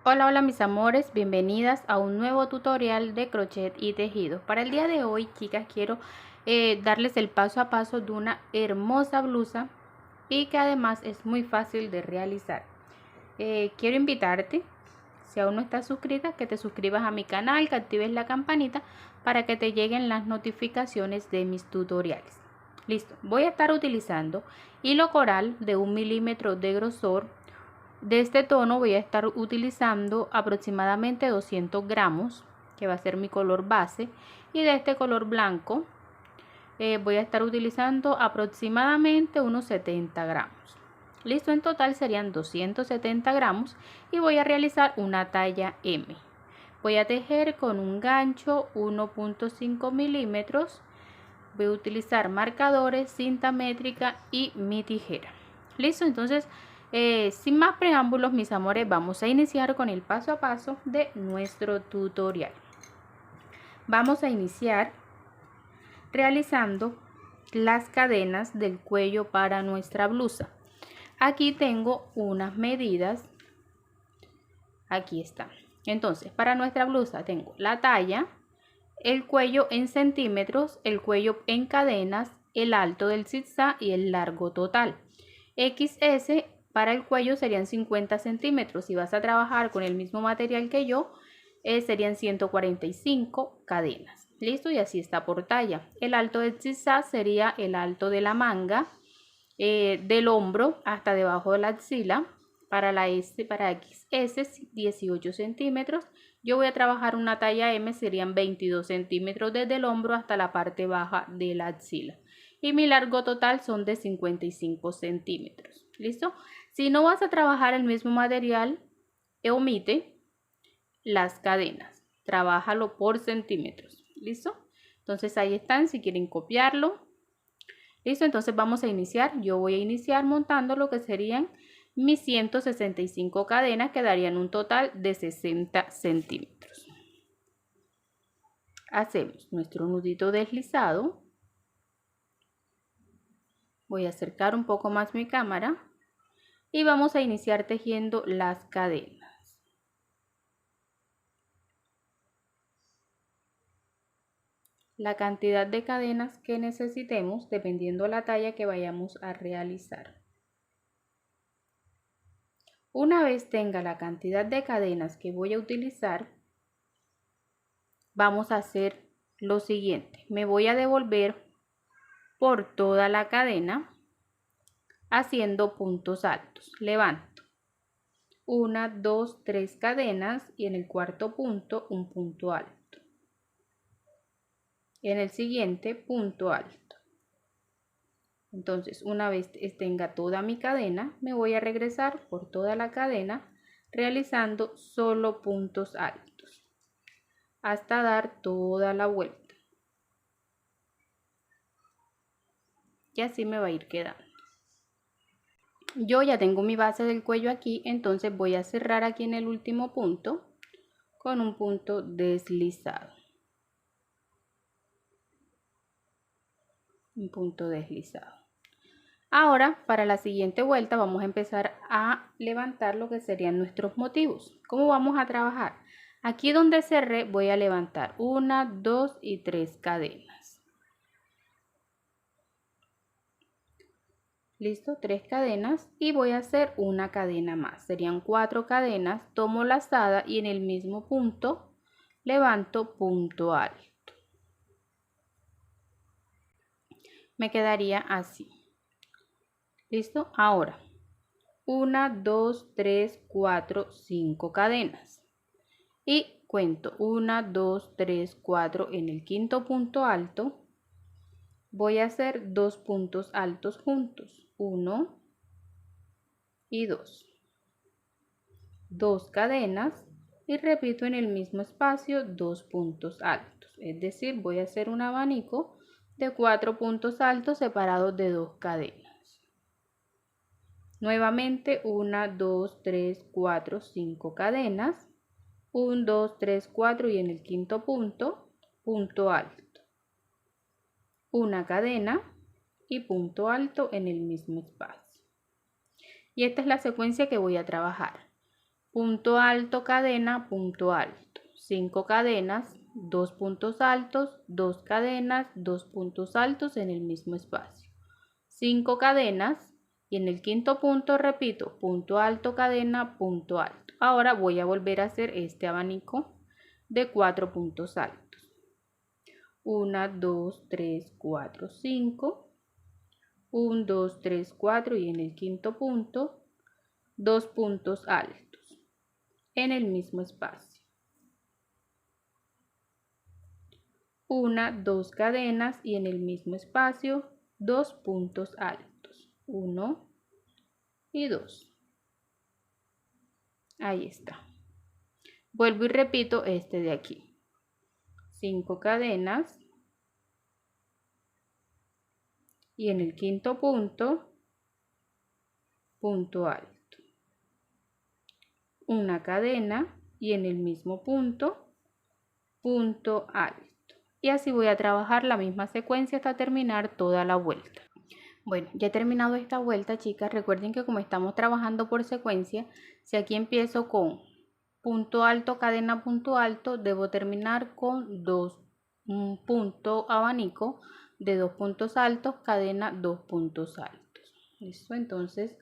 Hola, hola mis amores, bienvenidas a un nuevo tutorial de crochet y tejido. Para el día de hoy, chicas, quiero darles el paso a paso de una hermosa blusa y que además es muy fácil de realizar. Quiero invitarte, si aún no estás suscrita, que te suscribas a mi canal, que actives la campanita para que te lleguen las notificaciones de mis tutoriales. Listo, voy a estar utilizando hilo coral de 1 milímetro de grosor. De este tono voy a estar utilizando aproximadamente 200 gramos, que va a ser mi color base, y de este color blanco voy a estar utilizando aproximadamente unos 70 gramos. Listo, en total serían 270 gramos y voy a realizar una talla M. Voy a tejer con un gancho 1.5 milímetros. Voy a utilizar marcadores, cinta métrica y mi tijera. Listo, entonces sin más preámbulos, mis amores, vamos a iniciar con el paso a paso de nuestro tutorial. Vamos a iniciar realizando las cadenas del cuello para nuestra blusa. Aquí tengo unas medidas, aquí están. Entonces, para nuestra blusa tengo la talla, el cuello en centímetros, el cuello en cadenas, el alto del zigzag y el largo total. XS para el cuello serían 50 centímetros. Si vas a trabajar con el mismo material que yo, serían 145 cadenas. Listo, y así está por talla. El alto del zigzag sería el alto de la manga, del hombro hasta debajo de la axila. Para la S, para XS 18 centímetros. Yo voy a trabajar una talla M, serían 22 centímetros desde el hombro hasta la parte baja de la axila. Y mi largo total son de 55 centímetros. ¿Listo? Si no vas a trabajar el mismo material, omite las cadenas. Trabájalo por centímetros. ¿Listo? Entonces ahí están, si quieren copiarlo. Listo, entonces vamos a iniciar. Yo voy a iniciar montando lo que serían mis 165 cadenas, que darían un total de 60 centímetros. Hacemos nuestro nudito deslizado. Voy a acercar un poco más mi cámara y vamos a iniciar tejiendo las cadenas. La cantidad de cadenas que necesitemos dependiendo la talla que vayamos a realizar. Una vez tenga la cantidad de cadenas que voy a utilizar, vamos a hacer lo siguiente. Me voy a devolver por toda la cadena haciendo puntos altos. Levanto 1, 2, 3 cadenas y en el cuarto punto un punto alto. En el siguiente punto alto. Entonces, una vez tenga toda mi cadena, me voy a regresar por toda la cadena realizando solo puntos altos hasta dar toda la vuelta. Y así me va a ir quedando. Yo ya tengo mi base del cuello aquí, entonces voy a cerrar aquí en el último punto con un punto deslizado. Un punto deslizado. Ahora, para la siguiente vuelta vamos a empezar a levantar lo que serían nuestros motivos. ¿Cómo vamos a trabajar? Aquí donde cerré voy a levantar 1, 2 y 3 cadenas. Listo, 3 cadenas y voy a hacer una cadena más. Serían 4 cadenas, tomo lazada y en el mismo punto levanto punto alto. Me quedaría así. Listo, ahora 1, 2, 3, 4, 5 cadenas y cuento 1, 2, 3, 4 en el quinto punto alto. Voy a hacer 2 puntos altos juntos, 1 y 2. 2 cadenas y repito en el mismo espacio 2 puntos altos, es decir, voy a hacer un abanico de 4 puntos altos separados de 2 cadenas. Nuevamente 1, 2, 3, 4, 5 cadenas, 1, 2, 3, 4 y en el quinto punto, punto alto, una cadena y punto alto en el mismo espacio. Y esta es la secuencia que voy a trabajar. punto alto, cadena, punto alto. 5 cadenas, 2 puntos altos, 2 cadenas, 2 puntos altos en el mismo espacio. 5 cadenas y en el quinto punto repito, punto alto, cadena, punto alto. Ahora voy a volver a hacer este abanico de 4 puntos altos. 1, 2, 3, 4, 5. 1, 2, 3, 4 y en el quinto punto 2 puntos altos en el mismo espacio. 1, 2 cadenas y en el mismo espacio 2 puntos altos. 1 y 2. Ahí está. Vuelvo y repito este de aquí. 5 cadenas y en el quinto punto, punto alto. Una cadena y en el mismo punto, punto alto. Y así voy a trabajar la misma secuencia hasta terminar toda la vuelta. Bueno, ya he terminado esta vuelta, chicas. Recuerden que como estamos trabajando por secuencia, si aquí empiezo con punto alto, cadena, punto alto, debo terminar con un punto abanico de 2 puntos altos, cadena, 2 puntos altos. ¿Listo? Entonces,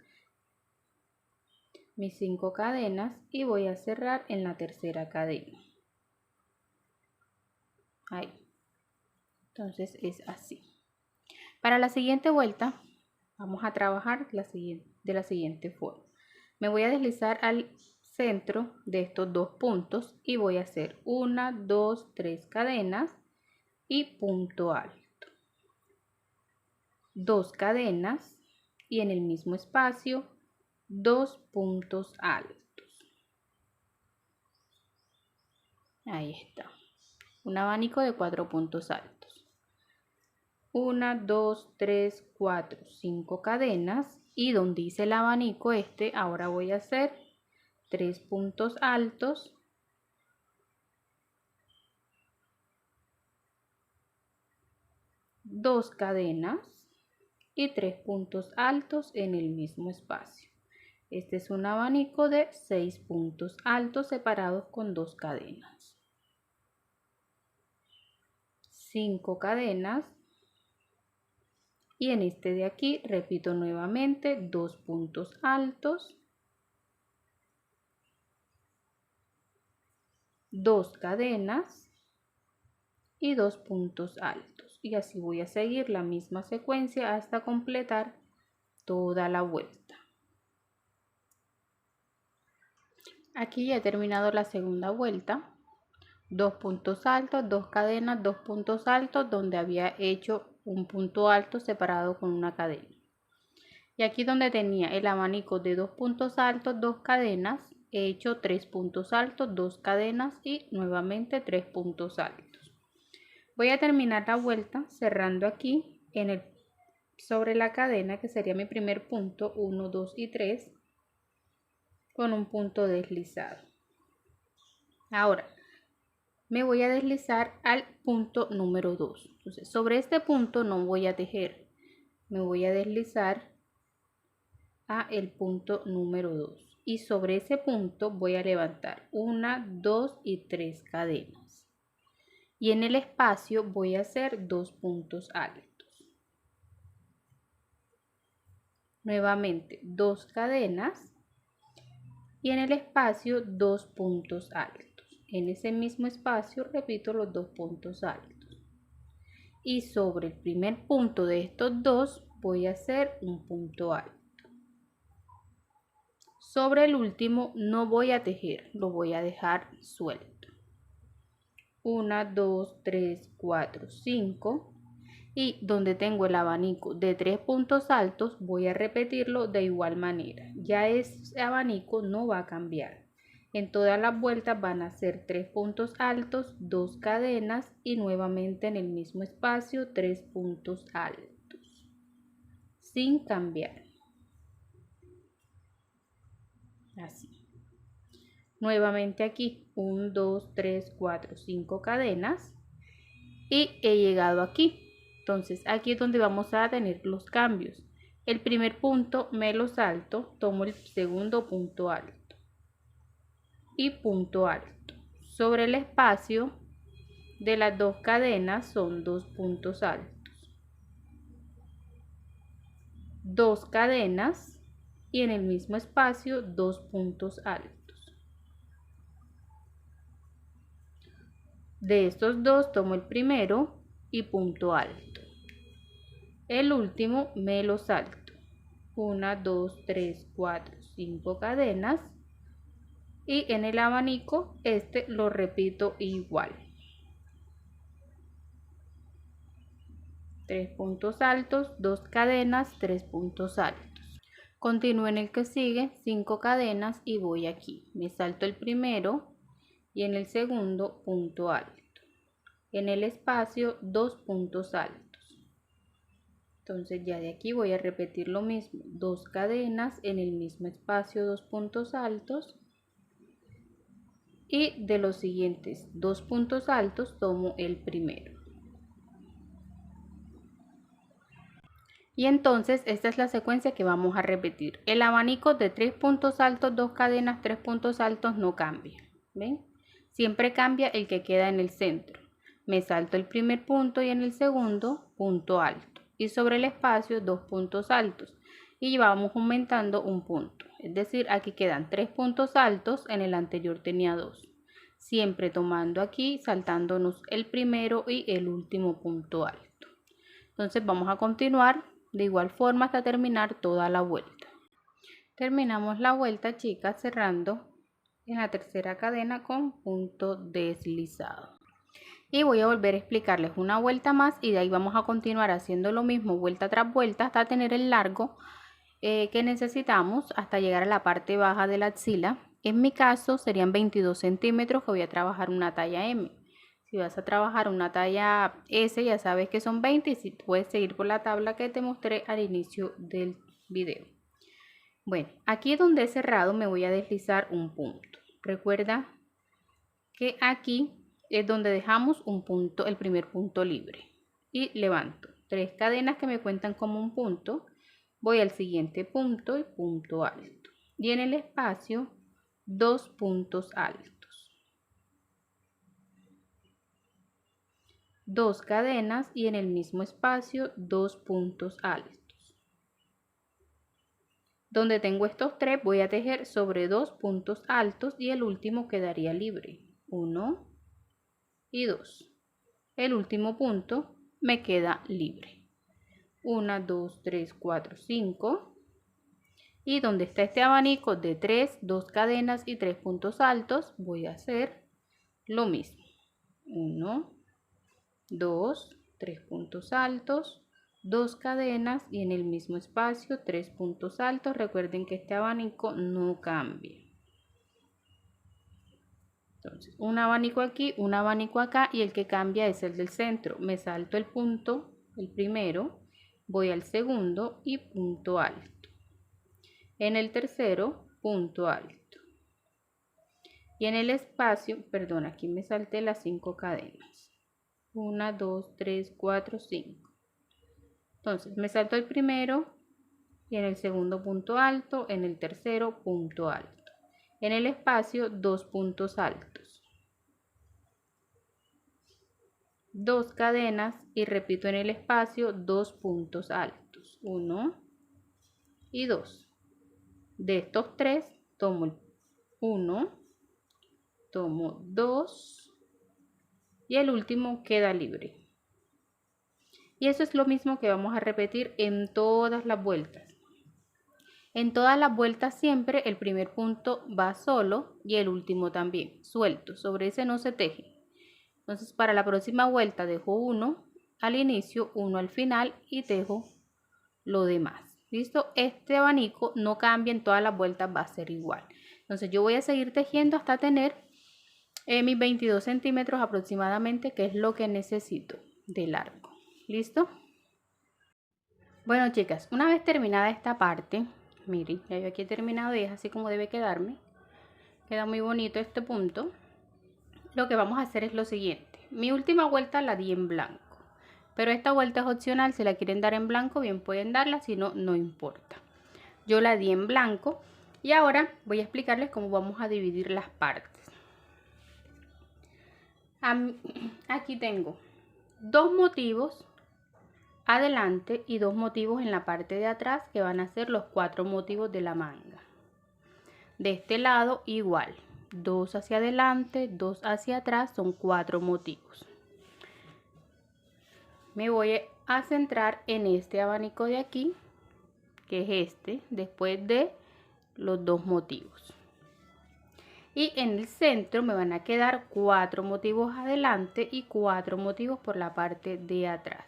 mis 5 cadenas y voy a cerrar en la tercera cadena. Ahí. Entonces es así. Para la siguiente vuelta vamos a trabajar de la siguiente forma. Me voy a deslizar al centro de estos 2 puntos y voy a hacer 1, 2, 3 cadenas y punto alto. 2 cadenas y en el mismo espacio 2 puntos altos. Ahí está. Un abanico de 4 puntos altos. 1, 2, 3, 4, 5 cadenas y donde hice el abanico ahora voy a hacer 3 puntos altos, 2 cadenas y 3 puntos altos en el mismo espacio. Este es un abanico de 6 puntos altos separados con 2 cadenas. 5 cadenas y en este de aquí repito nuevamente 2 puntos altos, 2 cadenas y 2 puntos altos y así voy a seguir la misma secuencia hasta completar toda la vuelta. Aquí ya he terminado la segunda vuelta. 2 puntos altos, 2 cadenas, 2 puntos altos donde había hecho un punto alto separado con una cadena. Y aquí donde tenía el abanico de 2 puntos altos, 2 cadenas, he hecho 3 puntos altos, 2 cadenas y nuevamente 3 puntos altos. Voy a terminar la vuelta cerrando aquí sobre la cadena que sería mi primer punto, 1, 2 y 3 con un punto deslizado. Ahora me voy a deslizar al punto número 2. Entonces, sobre este punto no voy a tejer. Me voy a deslizar a el punto número 2. Y sobre ese punto voy a levantar 1, 2 y 3 cadenas. Y en el espacio voy a hacer 2 puntos altos. Nuevamente 2 cadenas. Y en el espacio 2 puntos altos. En ese mismo espacio repito los 2 puntos altos y sobre el primer punto de estos dos voy a hacer un punto alto. Sobre el último no voy a tejer, lo voy a dejar suelto. 1, 2, 3, 4, 5 y donde tengo el abanico de 3 puntos altos voy a repetirlo de igual manera. Ya ese abanico no va a cambiar. En todas las vueltas van a ser 3 puntos altos, 2 cadenas y nuevamente en el mismo espacio 3 puntos altos, sin cambiar. Así. Nuevamente aquí 1, 2, 3, 4, 5 cadenas y he llegado aquí. Entonces aquí es donde vamos a tener los cambios. El primer punto me lo salto, tomo el segundo punto alto. y punto alto. Sobre el espacio de las dos cadenas son 2 puntos altos. 2 cadenas y en el mismo espacio 2 puntos altos. De estos dos tomo el primero y punto alto. El último me lo salto. 1, 2, 3, 4, 5 cadenas. Y en el abanico este lo repito igual. 3 puntos altos, 2 cadenas, 3 puntos altos. Continúo en el que sigue, 5 cadenas y voy aquí. Me salto el primero y en el segundo punto alto. En el espacio 2 puntos altos. Entonces ya de aquí voy a repetir lo mismo. 2 cadenas en el mismo espacio, 2 puntos altos. Y de los siguientes 2 puntos altos tomo el primero. Y entonces esta es la secuencia que vamos a repetir. El abanico de 3 puntos altos, 2 cadenas, 3 puntos altos no cambia. ¿Ven? Siempre cambia el que queda en el centro. Me salto el primer punto y en el segundo punto alto. Y sobre el espacio 2 puntos altos. Y vamos aumentando un punto. Es decir, aquí quedan 3 puntos altos, en el anterior tenía 2. Siempre tomando aquí, saltándonos el primero y el último punto alto. Entonces vamos a continuar de igual forma hasta terminar toda la vuelta. Terminamos la vuelta, chicas, cerrando en la tercera cadena con punto deslizado. Y voy a volver a explicarles una vuelta más y de ahí vamos a continuar haciendo lo mismo vuelta tras vuelta hasta tener el largo que necesitamos hasta llegar a la parte baja de la axila. En mi caso serían 22 centímetros que voy a trabajar una talla M. Si vas a trabajar una talla S, ya sabes que son 20 y si puedes seguir por la tabla que te mostré al inicio del video. Bueno, aquí donde he cerrado me voy a deslizar un punto. Recuerda que aquí es donde dejamos un punto, el primer punto libre. Y levanto 3 cadenas que me cuentan como un punto. Voy al siguiente punto y punto alto. Y en el espacio 2 puntos altos. 2 cadenas y en el mismo espacio 2 puntos altos. Donde tengo estos 3 voy a tejer sobre 2 puntos altos y el último quedaría libre. 1 y 2. El último punto me queda libre. 1, 2, 3, 4, 5. Y donde está este abanico de 3, 2 cadenas y 3 puntos altos, voy a hacer lo mismo. 1, 2, 3 puntos altos, 2 cadenas y en el mismo espacio 3 puntos altos. Recuerden que este abanico no cambia. Entonces, un abanico aquí, un abanico acá y el que cambia es el del centro. Me salto el punto, el primero, voy al segundo y punto alto. En el tercero, punto alto. Y en el espacio, perdón, aquí me salté las 5 cadenas. 1, 2, 3, 4, 5. Entonces me salto el primero y en el segundo punto alto, en el tercero punto alto. En el espacio 2 puntos altos. 2 cadenas y repito en el espacio 2 puntos altos. 1 y 2. De estos 3 tomo 1, tomo 2 y el último queda libre. Y eso es lo mismo que vamos a repetir en todas las vueltas. En todas las vueltas siempre el primer punto va solo y el último también, suelto. Sobre ese no se teje. Entonces para la próxima vuelta dejo uno al inicio, uno al final y tejo lo demás. ¿Listo? Este abanico no cambia en todas las vueltas, va a ser igual. Entonces yo voy a seguir tejiendo hasta tener mis 22 centímetros aproximadamente, que es lo que necesito de largo. ¿Listo? Bueno, chicas, una vez terminada esta parte, miren, ya yo aquí he terminado y es así como debe quedarme. Queda muy bonito este punto. Lo que vamos a hacer es lo siguiente. Mi última vuelta la di en blanco, pero esta vuelta es opcional. Si la quieren dar en blanco, bien pueden darla, si no, no importa. Yo la di en blanco Y ahora voy a explicarles cómo vamos a dividir las partes. Aquí tengo 2 motivos adelante y 2 motivos en la parte de atrás, que van a ser los 4 motivos de la manga. De este lado igual, 2 hacia adelante, 2 hacia atrás, son 4 motivos. Me voy a centrar en este abanico de aquí, que es este, después de los 2 motivos. Y en el centro me van a quedar 4 motivos adelante y 4 motivos por la parte de atrás.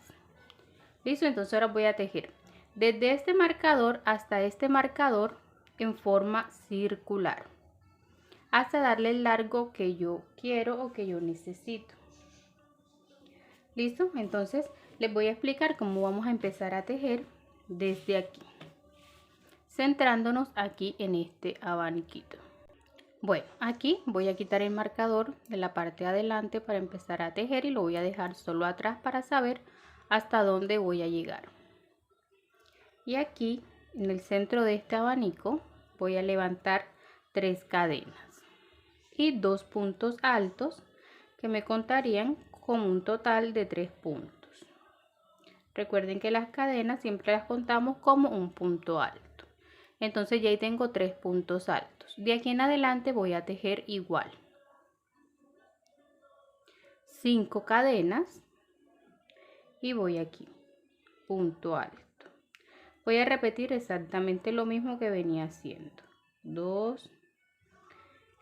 Listo, entonces ahora voy a tejer desde este marcador hasta este marcador en forma circular, hasta darle el largo que yo quiero o que yo necesito. Listo, entonces les voy a explicar cómo vamos a empezar a tejer desde aquí, centrándonos aquí en este abaniquito. Bueno, aquí voy a quitar el marcador de la parte de adelante para empezar a tejer y lo voy a dejar solo atrás para saber hasta dónde voy a llegar. Y aquí en el centro de este abanico voy a levantar 3 cadenas y 2 puntos altos que me contarían con un total de 3 puntos. Recuerden que las cadenas siempre las contamos como un punto alto. Entonces ya ahí tengo 3 puntos altos. De aquí en adelante voy a tejer igual. 5 cadenas y voy aquí, punto alto. Voy a repetir exactamente lo mismo que venía haciendo. 2.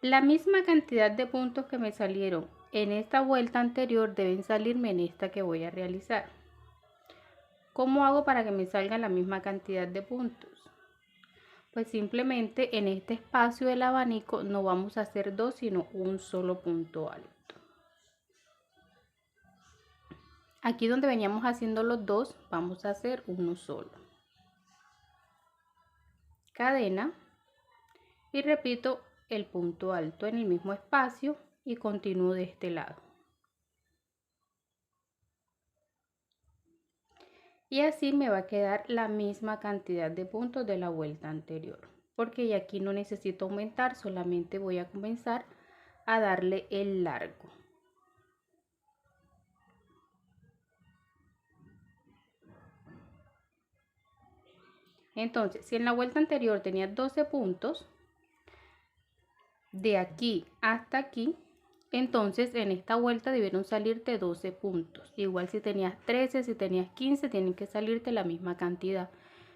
La misma cantidad de puntos que me salieron en esta vuelta anterior deben salirme en esta que voy a realizar. ¿Cómo hago para que me salga la misma cantidad de puntos? Pues simplemente en este espacio del abanico no vamos a hacer 2 sino un solo punto alto. Aquí donde veníamos haciendo los 2 vamos a hacer uno solo. Cadena y repito el punto alto en el mismo espacio y continúo de este lado. Y así me va a quedar la misma cantidad de puntos de la vuelta anterior, porque ya aquí no necesito aumentar, solamente voy a comenzar a darle el largo. Entonces, si en la vuelta anterior tenía 12 puntos, de aquí hasta aquí, entonces en esta vuelta debieron salirte 12 puntos. Igual si tenías 13, si tenías 15, tienen que salirte la misma cantidad.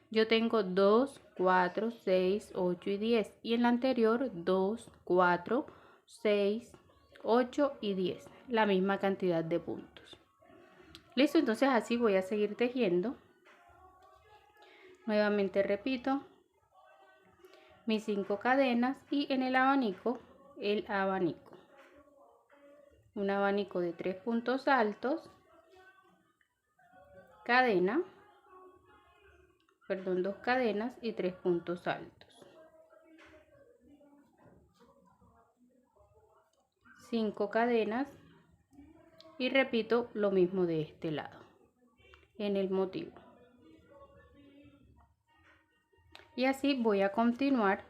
Yo tengo 2, 4, 6, 8 y 10. Y en la anterior 2, 4, 6, 8 y 10. La misma cantidad de puntos. Listo, entonces así voy a seguir tejiendo. Nuevamente repito mis 5 cadenas y en el abanico, un abanico de 3 puntos altos, cadena, perdón, 2 cadenas y 3 puntos altos, 5 cadenas y repito lo mismo de este lado en el motivo. Y así voy a continuar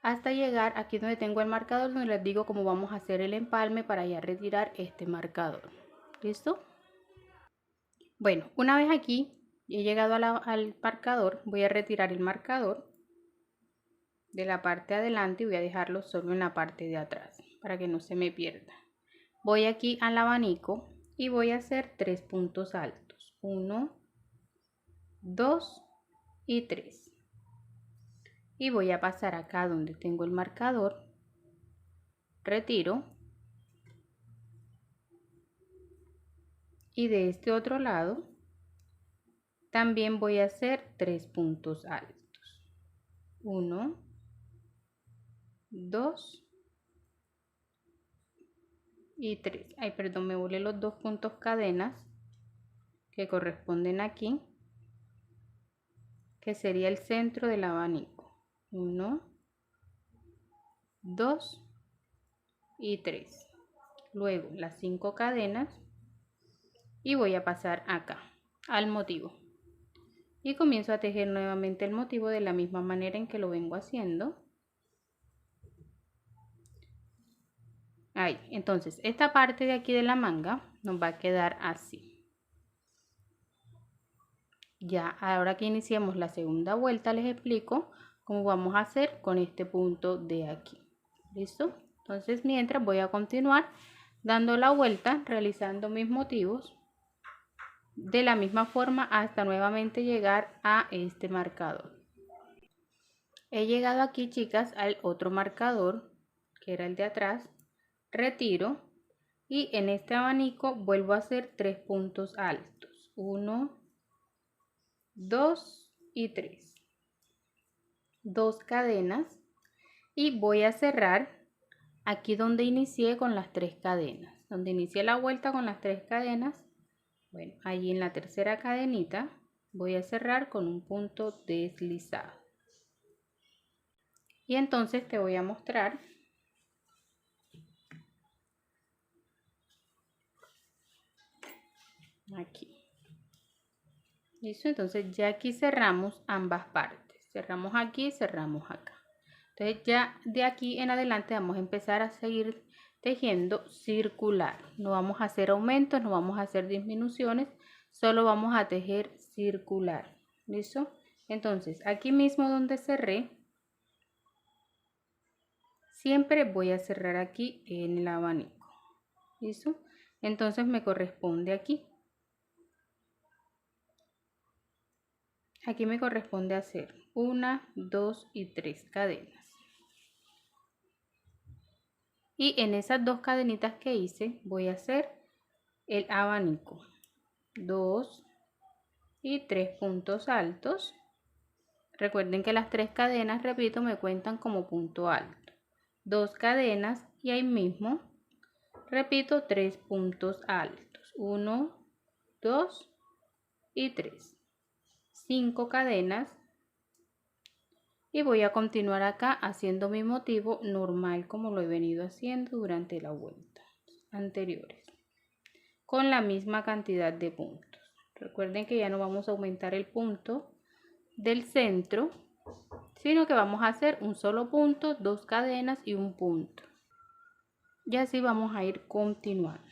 hasta llegar aquí donde tengo el marcador, donde les digo cómo vamos a hacer el empalme para ya retirar este marcador. ¿Listo? Bueno, una vez aquí he llegado al marcador, voy a retirar el marcador de la parte de adelante y voy a dejarlo solo en la parte de atrás para que no se me pierda. Voy aquí al abanico y voy a hacer 3 puntos altos, 1, 2 y 3. Y voy a pasar acá donde tengo el marcador, retiro y de este otro lado también voy a hacer 3 puntos altos, 1, 2 y 3. Ay, perdón, me volé los 2 puntos cadenas que corresponden aquí, que sería el centro del abanico. 1, 2 y 3. Luego las 5 cadenas y voy a pasar acá al motivo. y comienzo a tejer nuevamente el motivo de la misma manera en que lo vengo haciendo. Ahí, entonces esta parte de aquí de la manga nos va a quedar así. Ya, ahora que iniciemos la segunda vuelta les explico cómo vamos a hacer con este punto de aquí. ¿Listo? Entonces mientras voy a continuar dando la vuelta, realizando mis motivos de la misma forma hasta nuevamente llegar a este marcador. He llegado aquí, chicas, al otro marcador, que era el de atrás, retiro y en este abanico vuelvo a hacer 3 puntos altos. 1, 2 y 3. 2 cadenas y voy a cerrar aquí donde inicié con las 3 cadenas. Donde inicié la vuelta con las 3 cadenas, bueno, allí en la tercera cadenita voy a cerrar con un punto deslizado. Y entonces te voy a mostrar aquí. ¿Listo? Entonces ya aquí cerramos ambas partes. Cerramos aquí, cerramos acá. Entonces ya de aquí en adelante vamos a empezar a seguir tejiendo circular. No vamos a hacer aumentos, no vamos a hacer disminuciones, solo vamos a tejer circular. ¿Listo? Entonces aquí mismo donde cerré, siempre voy a cerrar aquí en el abanico. ¿Listo? Entonces me corresponde aquí. Aquí me corresponde hacer 1, 2 y 3 cadenas. Y en esas 2 cadenitas que hice voy a hacer el abanico. 2 y 3 puntos altos. Recuerden que las 3 cadenas, repito, me cuentan como punto alto. 2 cadenas y ahí mismo, repito, 3 puntos altos. 1, 2 y 3. 5 cadenas y voy a continuar acá haciendo mi motivo normal como lo he venido haciendo durante la vuelta anteriores con la misma cantidad de puntos. Recuerden que ya no vamos a aumentar el punto del centro, sino que vamos a hacer un solo punto, 2 cadenas y un punto, y así vamos a ir continuando.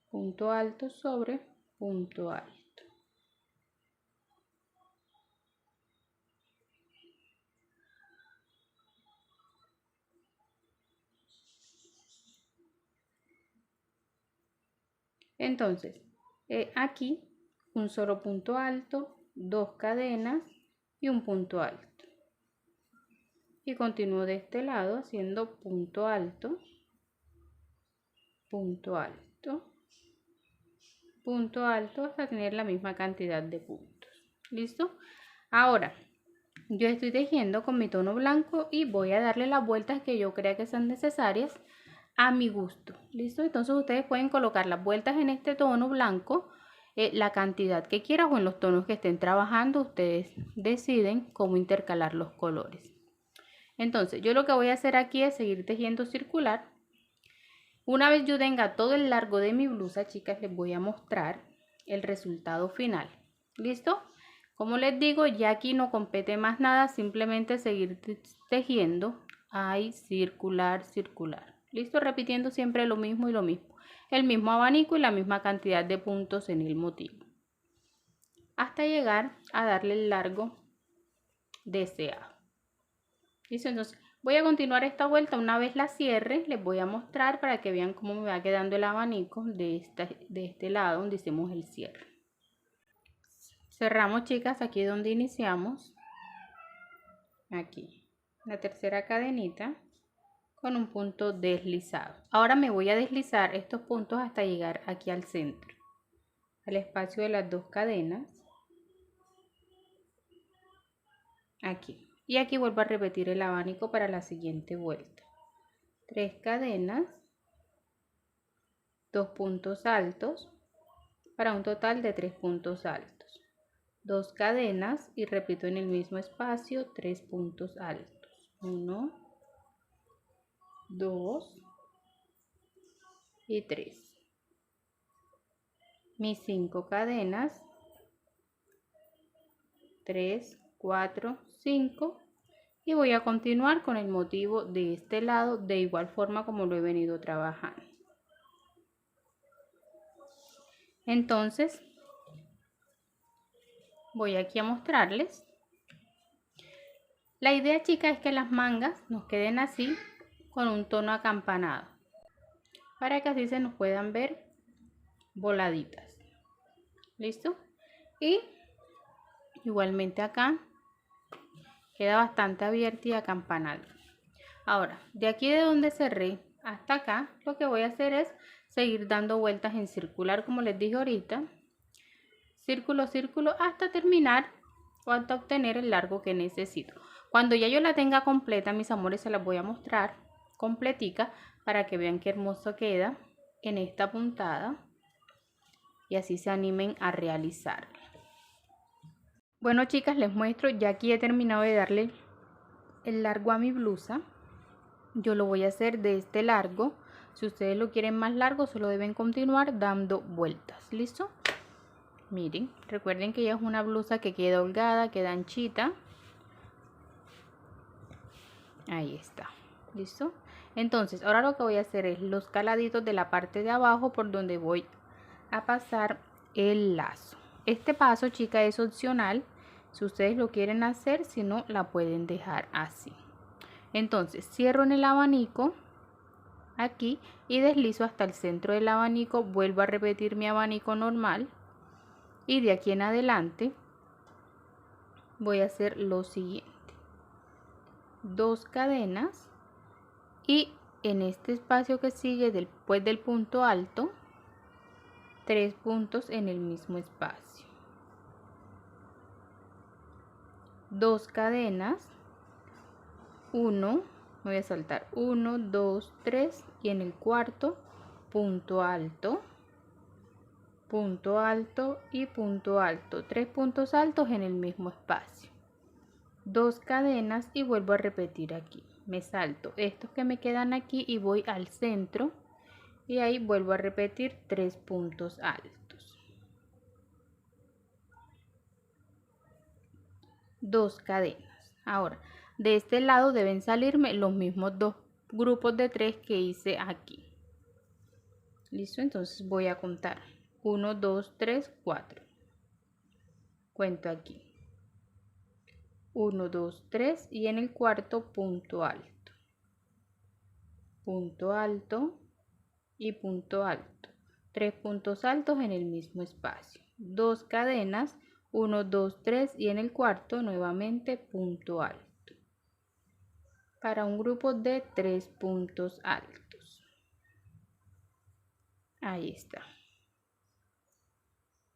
Punto alto sobre punto alto. Entonces, aquí un solo punto alto, 2 cadenas y un punto alto. Y continúo de este lado haciendo punto alto, punto alto, punto alto hasta tener la misma cantidad de puntos. ¿Listo? Ahora, yo estoy tejiendo con mi tono blanco y voy a darle las vueltas que yo crea que sean necesarias a mi gusto. ¿Listo? Entonces ustedes pueden colocar las vueltas en este tono blanco, la cantidad que quieran o en los tonos que estén trabajando. Ustedes deciden cómo intercalar los colores. Entonces yo lo que voy a hacer aquí es seguir tejiendo circular. Una vez yo tenga todo el largo de mi blusa, chicas, les voy a mostrar el resultado final. ¿Listo? Como les digo, ya aquí no compete más nada, simplemente seguir tejiendo ahí circular, circular. ¿Listo? Repitiendo siempre lo mismo y lo mismo. El mismo abanico y la misma cantidad de puntos en el motivo. Hasta llegar a darle el largo deseado. ¿Listo? Entonces voy a continuar esta vuelta. Una vez la cierre, les voy a mostrar para que vean cómo me va quedando el abanico de este lado donde hicimos el cierre. Cerramos, chicas, aquí donde iniciamos. Aquí, la tercera cadenita con un punto deslizado. Ahora me voy a deslizar estos puntos hasta llegar aquí al centro, al espacio de las 2 cadenas. Aquí. Y aquí vuelvo a repetir el abanico para la siguiente vuelta. 3 cadenas, 2 puntos altos, para un total de 3 puntos altos. 2 cadenas y repito en el mismo espacio 3 puntos altos. 1, 2 y 3. mis 5 cadenas, 3, 4, 5, y voy a continuar con el motivo de este lado de igual forma como lo he venido trabajando. Entonces voy aquí a mostrarles. La idea, chicas, es que las mangas nos queden así con un tono acampanado para que así se nos puedan ver voladitas. ¿Listo? Y igualmente acá queda bastante abierta y acampanada. Ahora, de aquí de donde cerré hasta acá, lo que voy a hacer es seguir dando vueltas en circular, como les dije ahorita. Círculo, círculo, hasta terminar o hasta obtener el largo que necesito. Cuando ya yo la tenga completa, mis amores, se las voy a mostrar completica para que vean qué hermoso queda en esta puntada y así se animen a realizarla. Bueno, chicas, les muestro, ya aquí he terminado de darle el largo a mi blusa. Yo lo voy a hacer de este largo. Si ustedes lo quieren más largo, solo deben continuar dando vueltas. ¿Listo? Miren, recuerden que ya es una blusa que queda holgada, queda anchita. Ahí está. ¿Listo? Entonces, ahora lo que voy a hacer es los caladitos de la parte de abajo por donde voy a pasar el lazo. Este paso, chicas, es opcional. Si ustedes lo quieren hacer, si no, la pueden dejar así. Entonces, cierro en el abanico aquí y deslizo hasta el centro del abanico. Vuelvo a repetir mi abanico normal. Y de aquí en adelante voy a hacer lo siguiente. 2 cadenas y en este espacio que sigue después del punto alto, 3 puntos en el mismo espacio. 2 cadenas, 1, voy a saltar 1, 2, 3 y en el cuarto punto alto y punto alto, 3 puntos altos en el mismo espacio. 2 cadenas y vuelvo a repetir aquí. Me salto estos que me quedan aquí y voy al centro y ahí vuelvo a repetir 3 puntos altos. 2 cadenas. Ahora, de este lado deben salirme los mismos 2 grupos de 3 que hice aquí. ¿Listo? Entonces voy a contar 1, 2, 3, 4. Cuento aquí. 1, 2, 3 y en el cuarto punto alto y punto alto, 3 puntos altos en el mismo espacio, 2 cadenas, 1, 2, 3 y en el cuarto nuevamente punto alto para un grupo de 3 puntos altos. Ahí está.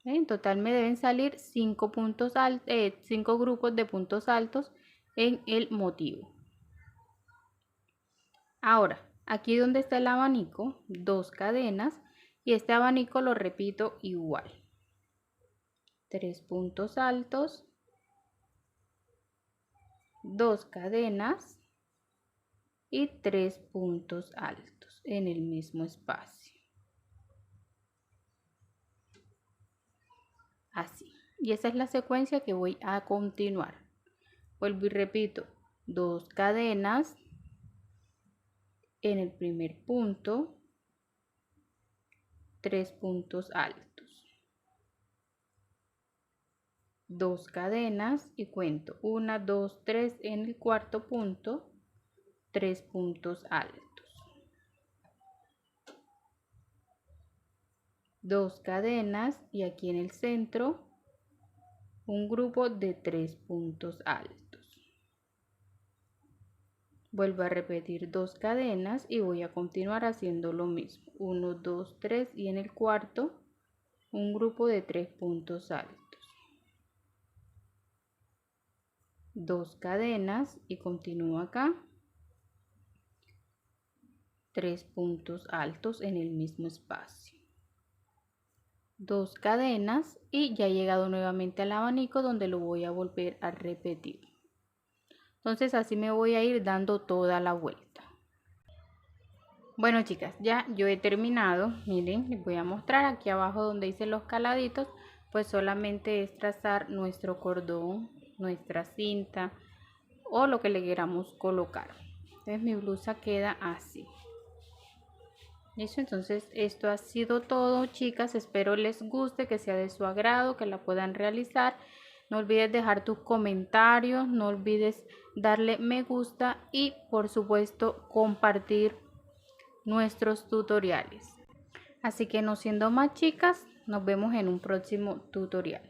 En total me deben salir 5 puntos altos, 5 grupos de puntos altos en el motivo. Ahora, aquí donde está el abanico, 2 cadenas y este abanico lo repito igual. 3 puntos altos, 2 cadenas y 3 puntos altos en el mismo espacio. Así. Y esa es la secuencia que voy a continuar. Vuelvo y repito, 2 cadenas en el primer punto, 3 puntos altos, 2 cadenas y cuento 1, 2, 3 en el cuarto punto, 3 puntos altos, 2 cadenas y aquí en el centro un grupo de 3 puntos altos. Vuelvo a repetir 2 cadenas y voy a continuar haciendo lo mismo. 1, 2, 3 y en el cuarto un grupo de 3 puntos altos. 2 cadenas y continúo acá. 3 puntos altos en el mismo espacio. 2 cadenas y ya he llegado nuevamente al abanico donde lo voy a volver a repetir. Entonces así me voy a ir dando toda la vuelta. Bueno chicas, ya yo he terminado. Miren, les voy a mostrar aquí abajo donde hice los caladitos, pues solamente es trazar nuestro cordón, nuestra cinta o lo que le queramos colocar. Entonces mi blusa queda así. ¿Listo? Entonces esto ha sido todo, chicas. Espero les guste, que sea de su agrado, que la puedan realizar. No olvides dejar tus comentarios, no olvides darle me gusta y por supuesto compartir nuestros tutoriales. Así que no siendo más, chicas, nos vemos en un próximo tutorial.